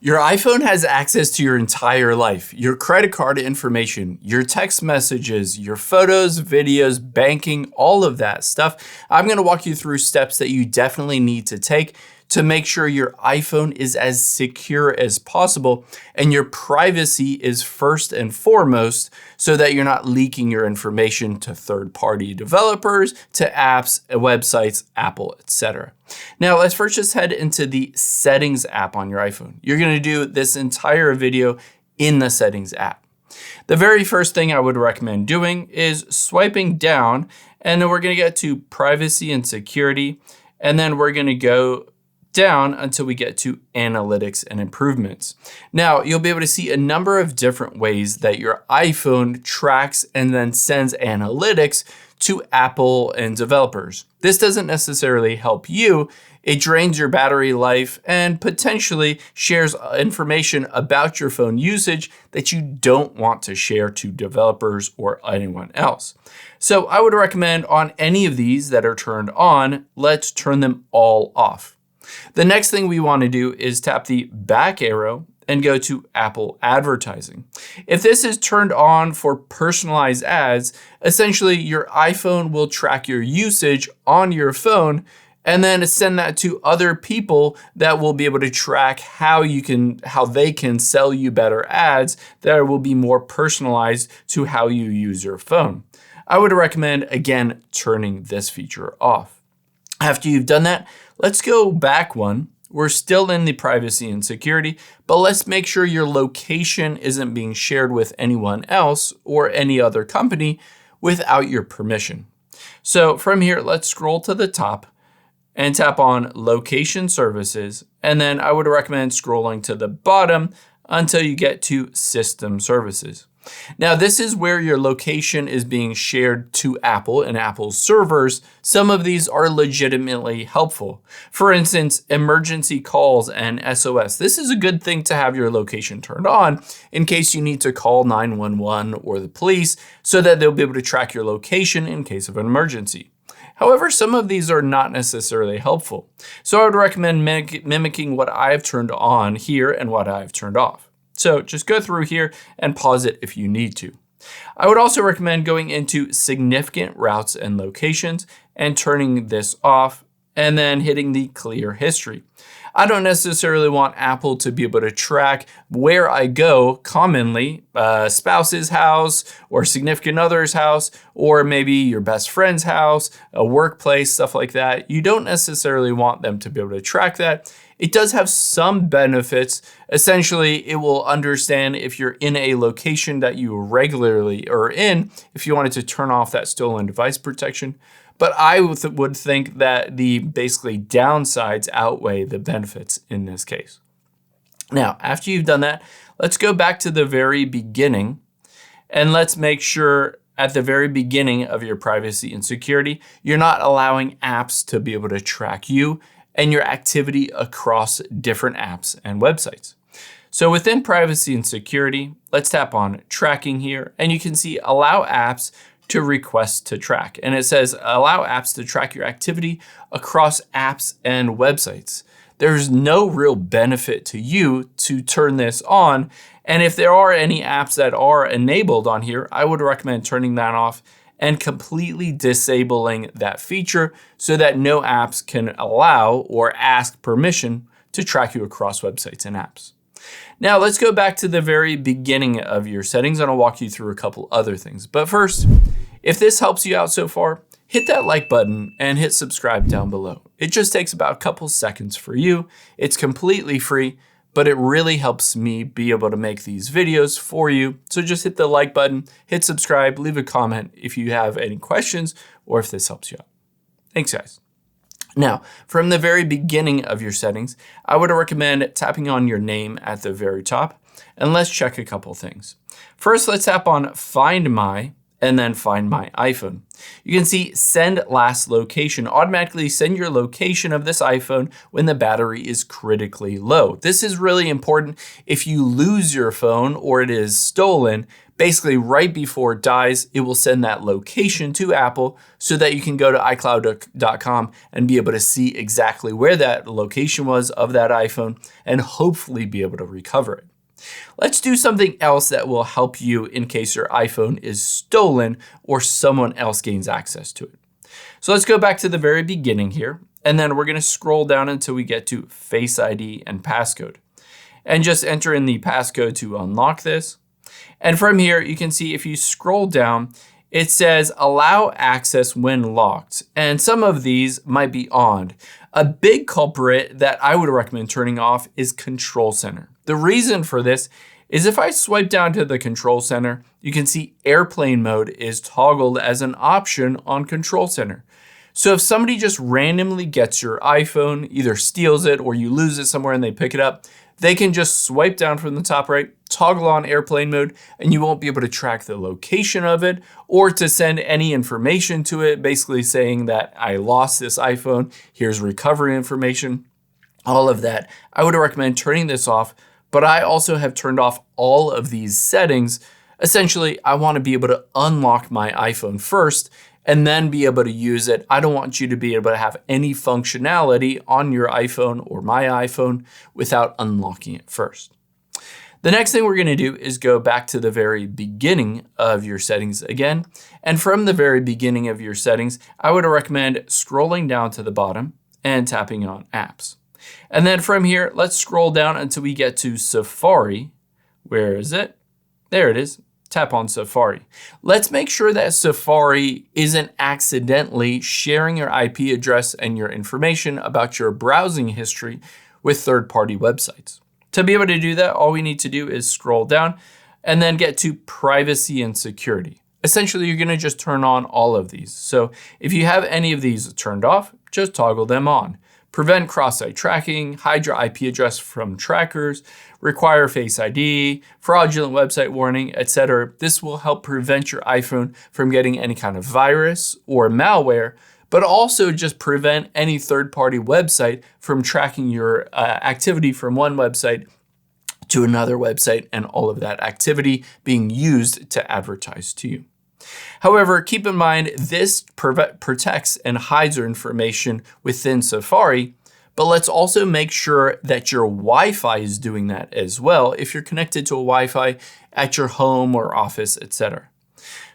Your iPhone has access to your entire life, your credit card information, your text messages, your photos, videos, banking, all of that stuff. I'm going to walk you through steps that you definitely need to take to make sure your iPhone is as secure as possible and your privacy is first and foremost so that you're not leaking your information to third-party developers, to apps, websites, Apple, etc. Now, let's first just head into the Settings app on your iPhone. You're going to do this entire video in the Settings app. The very first thing I would recommend doing is swiping down, and then we're going to get to Privacy and Security, and then we're going to go down until we get to Analytics and Improvements. Now, you'll be able to see a number of different ways that your iPhone tracks and then sends analytics to Apple and developers. This doesn't necessarily help you. It drains your battery life and potentially shares information about your phone usage that you don't want to share to developers or anyone else. So I would recommend on any of these that are turned on, let's turn them all off. The next thing we want to do is tap the back arrow and go to Apple Advertising. If this is turned on for personalized ads, essentially your iPhone will track your usage on your phone and then send that to other people that will be able to track how they can sell you better ads that will be more personalized to how you use your phone. I would recommend, again, turning this feature off. After you've done that, let's go back one. We're still in the privacy and security, but let's make sure your location isn't being shared with anyone else or any other company without your permission. So from here, let's scroll to the top and tap on Location Services. And then I would recommend scrolling to the bottom until you get to System Services. Now, this is where your location is being shared to Apple and Apple's servers. Some of these are legitimately helpful. For instance, emergency calls and SOS. This is a good thing to have your location turned on in case you need to call 911 or the police so that they'll be able to track your location in case of an emergency. However, some of these are not necessarily helpful. So I would recommend mimicking what I've turned on here and what I've turned off. So just go through here and pause it if you need to. I would also recommend going into significant routes and locations and turning this off and then hitting the clear history. I don't necessarily want Apple to be able to track where I go commonly, spouse's house or significant other's house, or maybe your best friend's house, a workplace, stuff like that. You don't necessarily want them to be able to track that. It does have some benefits. Essentially, it will understand if you're in a location that you regularly are in, if you wanted to turn off that stolen device protection. But I would think that the basically downsides outweigh the benefits in this case. Now, after you've done that, let's go back to the very beginning and let's make sure at the very beginning of your privacy and security, you're not allowing apps to be able to track you and your activity across different apps and websites. So within privacy and security, let's tap on tracking here and you can see allow apps to request to track. And it says allow apps to track your activity across apps and websites. There's no real benefit to you to turn this on. And if there are any apps that are enabled on here, I would recommend turning that off and completely disabling that feature so that no apps can allow or ask permission to track you across websites and apps. Now let's go back to the very beginning of your settings and I'll walk you through a couple other things. But first, if this helps you out so far, hit that like button and hit subscribe down below. It just takes about a couple seconds for you. It's completely free, but it really helps me be able to make these videos for you. So just hit the like button, hit subscribe, leave a comment if you have any questions or if this helps you out. Thanks, guys. Now, from the very beginning of your settings, I would recommend tapping on your name at the very top, and let's check a couple things. First, let's tap on Find My, and then find my iPhone. You can see send last location, automatically send your location of this iPhone when the battery is critically low. This is really important if you lose your phone or it is stolen. Basically, right before it dies, it will send that location to Apple so that you can go to iCloud.com and be able to see exactly where that location was of that iPhone and hopefully be able to recover it. Let's do something else that will help you in case your iPhone is stolen or someone else gains access to it. So let's go back to the very beginning here, and then we're going to scroll down until we get to Face ID and passcode. And just enter in the passcode to unlock this. And from here, you can see if you scroll down, it says allow access when locked. And some of these might be on. A big culprit that I would recommend turning off is Control Center. The reason for this is if I swipe down to the Control Center, you can see airplane mode is toggled as an option on Control Center. So if somebody just randomly gets your iPhone, either steals it or you lose it somewhere and they pick it up, they can just swipe down from the top right, toggle on airplane mode, and you won't be able to track the location of it or to send any information to it, basically saying that I lost this iPhone, here's recovery information, all of that. I would recommend turning this off, but I also have turned off all of these settings. Essentially, I want to be able to unlock my iPhone first and then be able to use it. I don't want you to be able to have any functionality on your iPhone or my iPhone without unlocking it first. The next thing we're going to do is go back to the very beginning of your settings again. And from the very beginning of your settings, I would recommend scrolling down to the bottom and tapping on apps. And then from here, let's scroll down until we get to Safari. Where is it? There it is. Tap on Safari. Let's make sure that Safari isn't accidentally sharing your IP address and your information about your browsing history with third-party websites. To be able to do that, all we need to do is scroll down and then get to privacy and security. Essentially, you're going to just turn on all of these. So if you have any of these turned off, just toggle them on. Prevent cross-site tracking, hide your IP address from trackers, require Face ID, fraudulent website warning, etc. This will help prevent your iPhone from getting any kind of virus or malware, but also just prevent any third-party website from tracking your activity from one website to another website and all of that activity being used to advertise to you. However, keep in mind, this protects and hides your information within Safari, but let's also make sure that your Wi-Fi is doing that as well if you're connected to a Wi-Fi at your home or office, etc.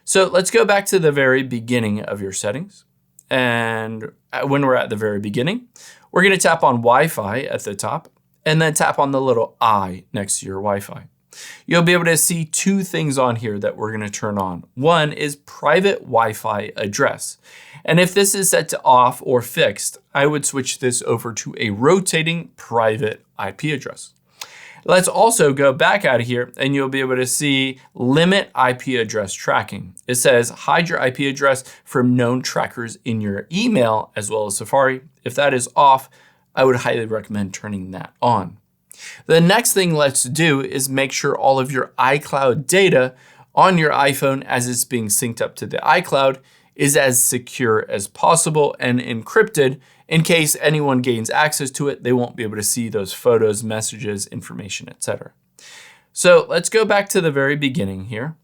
So let's go back to the very beginning of your settings. And when we're at the very beginning, we're going to tap on Wi-Fi at the top and then tap on the little I next to your Wi-Fi. You'll be able to see two things on here that we're going to turn on. One is private Wi-Fi address. And if this is set to off or fixed, I would switch this over to a rotating private IP address. Let's also go back out of here and you'll be able to see limit IP address tracking. It says hide your IP address from known trackers in your email as well as Safari. If that is off, I would highly recommend turning that on. The next thing let's do is make sure all of your iCloud data on your iPhone as it's being synced up to the iCloud is as secure as possible and encrypted. In case anyone gains access to it, they won't be able to see those photos, messages, information, etc. So let's go back to the very beginning here.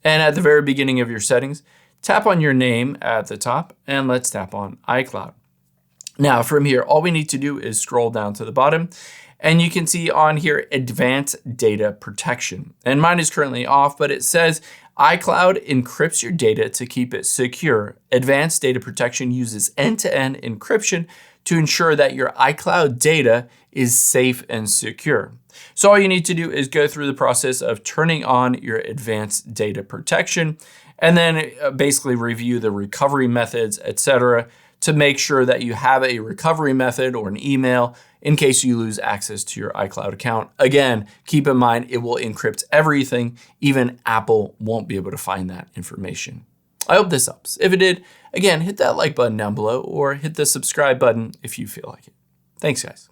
And at the very beginning of your settings, tap on your name at the top and let's tap on iCloud. Now from here, all we need to do is scroll down to the bottom and you can see on here, advanced data protection. And mine is currently off, but it says iCloud encrypts your data to keep it secure. Advanced data protection uses end-to-end encryption to ensure that your iCloud data is safe and secure. So all you need to do is go through the process of turning on your advanced data protection and then basically review the recovery methods, etc., to make sure that you have a recovery method or an email in case you lose access to your iCloud account. Again, keep in mind, it will encrypt everything. Even Apple won't be able to find that information. I hope this helps. If it did, again, hit that like button down below or hit the subscribe button if you feel like it. Thanks, guys.